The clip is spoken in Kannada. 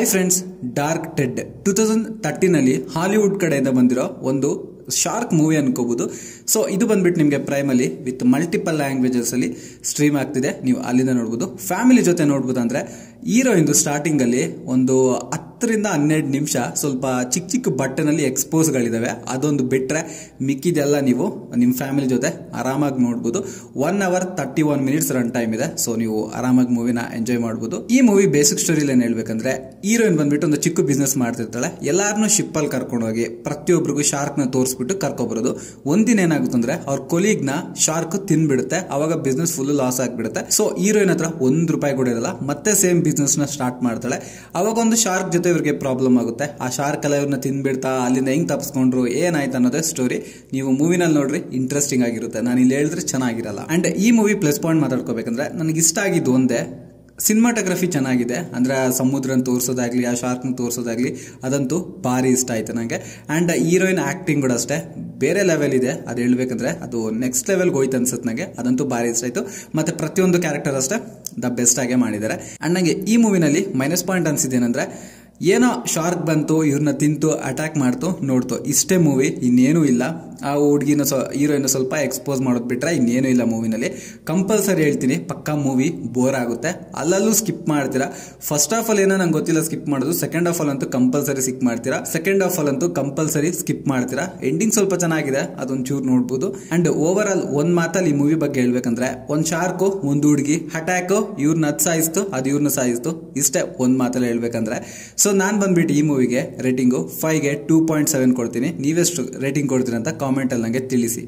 Hi friends, dark Ted 2013 Hollywood ಕಡೆಯಿಂದ ಬಂದಿರೋ ಒಂದು ಶಾರ್ಕ್ ಮೂವಿ ಅನ್ಕೋಬಹುದು. ಸೊ ಇದು ಬಂದ್ಬಿಟ್ಟು ನಿಮಗೆ ಪ್ರೈಮ್ ಅಲ್ಲಿ ವಿತ್ ಮಲ್ಟಿಪಲ್ ಲ್ಯಾಂಗ್ವೇಜಸ್ ಅಲ್ಲಿ ಸ್ಟ್ರೀಮ್ ಆಗ್ತಿದೆ. ನೀವು ಅಲ್ಲಿಂದ ನೋಡಬಹುದು. ಫ್ಯಾಮಿಲಿ ಜೊತೆ ನೋಡಬಹುದು. ಅಂದ್ರೆ ಹೀರೋಯಿನ್ ಸ್ಟಾರ್ಟಿಂಗ್ ಅಲ್ಲಿ ಒಂದು 10 ರಿಂದ 12 ನಿಮಿಷ ಸ್ವಲ್ಪ ಚಿಕ್ಕ ಚಿಕ್ಕ ಬಟ್ಟೆನಲ್ಲಿ ಎಕ್ಸ್ಪೋಸ್ ಗಳಿದಾವೆ. ಅದೊಂದು ಬಿಟ್ರೆ ಮಿಕ್ಕಿದೆಲ್ಲ ನೀವು ನಿಮ್ಮ ಫ್ಯಾಮಿಲಿ ಜೊತೆ ಆರಾಮಾಗಿ ನೋಡಬಹುದು. 1 hour 31 minutes ರನ್ ಟೈಮ್ ಇದೆ. ಸೊ ನೀವು ಆರಾಮಾಗಿ ಮೂವಿನ ಎಂಜಾಯ್ ಮಾಡಬಹುದು. ಈ ಮೂವಿ ಬೇಸಿಕ್ ಸ್ಟೋರಿಲಿ ಏನ್ ಹೇಳ್ಬೇಕಂದ್ರೆ, ಹೀರೋಯಿನ್ ಬಂದ್ಬಿಟ್ಟು ಒಂದು ಚಿಕ್ಕ ಬಿಸ್ನೆಸ್ ಮಾಡ್ತಿರ್ತಾಳೆ. ಎಲ್ಲಾರನ್ನೂ ಶಿಪ್ ಅಲ್ಲಿ ಕರ್ಕೊಂಡು ಹೋಗಿ ಪ್ರತಿಯೊಬ್ಬರಿಗೂ ಶಾರ್ಕ್ ನ ತೋರಿಸ್ಬಿಟ್ಟು ಕರ್ಕೊಬರೋದು. ಒಂದಿನ ಏನಾಗುತ್ತೆ ಅಂದ್ರೆ ಅವ್ರ ಕೊಲೀಗ್ ನ ಶಾರ್ಕ್ ತಿನ್ಬಿಡುತ್ತೆ. ಅವಾಗ ಬಿಸ್ನೆಸ್ ಫುಲ್ ಲಾಸ್ ಆಗ್ಬಿಡುತ್ತೆ. ಸೊ ಹೀರೋಯಿನ್ ಹತ್ರ ₹1 ಕೂಡ ಇರಲ್ಲ. ಮತ್ತೆ ಸೇಮ್ ಬಿಸ್ನೆಸ್ ನ ಸ್ಟಾರ್ಟ್ ಮಾಡ್ತಾಳೆ. ಅವಾಗ ಒಂದು ಶಾರ್ಕ್ ಜೊತೆ ಇವ್ರಿಗೆ ಪ್ರಾಬ್ಲಮ್ ಆಗುತ್ತೆ. ಆ ಶಾರ್ಕ್ ಎಲ್ಲ ಇವ್ರನ್ನ ತಿನ್ಬಿಡ್ತಾ ಅಲ್ಲಿಂದ ಹೆಂಗ್ ತಪ್ಪಿಸ್ಕೊಂಡ್ರು ಏನಾಯ್ತು ಅನ್ನೋದೇ ಸ್ಟೋರಿ. ನೀವು ಮೂವಿನಲ್ಲಿ ನೋಡ್ರಿ, ಇಂಟ್ರೆಸ್ಟಿಂಗ್ ಆಗಿರುತ್ತೆ. ನಾನು ಇಲ್ಲಿ ಹೇಳಿದ್ರೆ ಚೆನ್ನಾಗಿರಲ್ಲ. ಅಂಡ್ ಈ ಮೂವಿ ಪ್ಲಸ್ ಪಾಯಿಂಟ್ ಮಾತಾಡ್ಕೋಬೇಕಂದ್ರೆ ನನಗೆ ಇಷ್ಟ ಆಗಿದ್ದು ಒಂದೇ, ಸಿನಿಮಾಟೋಗ್ರಫಿ ಚೆನ್ನಾಗಿದೆ. ಅಂದ್ರೆ ಸಮುದ್ರನ ತೋರಿಸೋದಾಗ್ಲಿ, ಆ ಶಾರ್ಕ್ನ ತೋರಿಸೋದಾಗ್ಲಿ, ಅದಂತೂ ಭಾರಿ ಇಷ್ಟ ಆಯ್ತು ನನಗೆ. ಅಂಡ್ ಹೀರೋಯಿನ್ ಆಕ್ಟಿಂಗ್ ಕೂಡ ಅಷ್ಟೇ ಬೇರೆ ಲೆವೆಲ್ ಇದೆ. ಅದು ಹೇಳ್ಬೇಕಂದ್ರೆ ಅದು ನೆಕ್ಸ್ಟ್ ಲೆವೆಲ್ಗೆ ಹೋಯ್ತು ಅನ್ಸುತ್ತೆ ನನಗೆ. ಅದಂತೂ ಭಾರಿ ಇಷ್ಟ ಆಯ್ತು. ಮತ್ತೆ ಪ್ರತಿಯೊಂದು ಕ್ಯಾರೆಕ್ಟರ್ ಅಷ್ಟೇ ದ ಬೆಸ್ಟ್ ಆಗೇ ಮಾಡಿದ್ದಾರೆ. ಅಂಡ್ ನನಗೆ ಈ ಮೂವಿನಲ್ಲಿ ಮೈನಸ್ ಪಾಯಿಂಟ್ ಅನ್ಸಿದ್ದೇನೆಂದ್ರೆ, ಏನೋ ಶಾರ್ಕ್ ಬಂತು, ಇವ್ರನ್ನ ತಿಂತು, ಅಟ್ಯಾಕ್ ಮಾಡ್ತು, ನೋಡ್ತು, ಇಷ್ಟೇ ಮೂವಿ, ಇನ್ನೇನು ಇಲ್ಲ. ಆ ಹುಡುಗಿನ ಹೀರೋಯಿನ್ ಸ್ವಲ್ಪ ಎಕ್ಸ್ಪೋಸ್ ಮಾಡೋದು ಬಿಟ್ರೆ ಇನ್ನೇನು ಇಲ್ಲ ಮೂವಿನಲ್ಲಿ. ಕಂಪಲ್ಸರಿ ಹೇಳ್ತೀನಿ, ಪಕ್ಕಾ ಮೂವಿ ಬೋರ್ ಆಗುತ್ತೆ. ಅಲ್ಲಲ್ಲೂ ಸ್ಕಿಪ್ ಮಾಡ್ತೀರಾ. ಫಸ್ಟ್ ಹಾಫ್ ಅಲ್ಲಿ ಏನೋ ನಂಗೆ ಗೊತ್ತಿಲ್ಲ ಸ್ಕಿಪ್ ಮಾಡೋದು. ಸೆಕೆಂಡ್ ಹಾಫ್ ಅಲ್ಲಿ ಅಂತೂ ಕಂಪಲ್ಸರಿ ಸ್ಕಿಪ್ ಮಾಡ್ತೀರಾ. ಎಂಡಿಂಗ್ ಸ್ವಲ್ಪ ಚೆನ್ನಾಗಿದೆ, ಅದೊಂದು ಚೂರು ನೋಡ್ಬೋದು. ಅಂಡ್ ಓವರ್ ಆಲ್ ಒಂದ್ ಮಾತಲ್ಲಿ ಈ ಮೂವಿ ಬಗ್ಗೆ ಹೇಳ್ಬೇಕಂದ್ರೆ, ಒಂದ್ ಶಾರ್ಕು, ಒಂದು ಹುಡುಗಿ ಅಟ್ಯಾಕ್, ಇವ್ರನ್ನ ಸಾಯಿಸ್ತು, ಅದು ಇವ್ರನ್ನ ಸಾಯಿಸ್ತು, ಇಷ್ಟೇ ಒಂದ್ ಮಾತಲ್ಲಿ ಹೇಳ್ಬೇಕಂದ್ರೆ. ಸೊ ನಾನ್ ಬಂದ್ಬಿಟ್ಟು ಈ ಮೂವಿಗೆ ರೇಟಿಂಗು 5ಗೆ 2.7 ಕೊಡ್ತೀನಿ. ನೀವೆಷ್ಟು ರೇಟಿಂಗ್ ಕೊಡ್ತೀರಾ ಅಂತ ಕಾಮೆಂಟ್ ಅಲ್ಲಿ ನಂಗೆ ತಿಳಿಸಿ.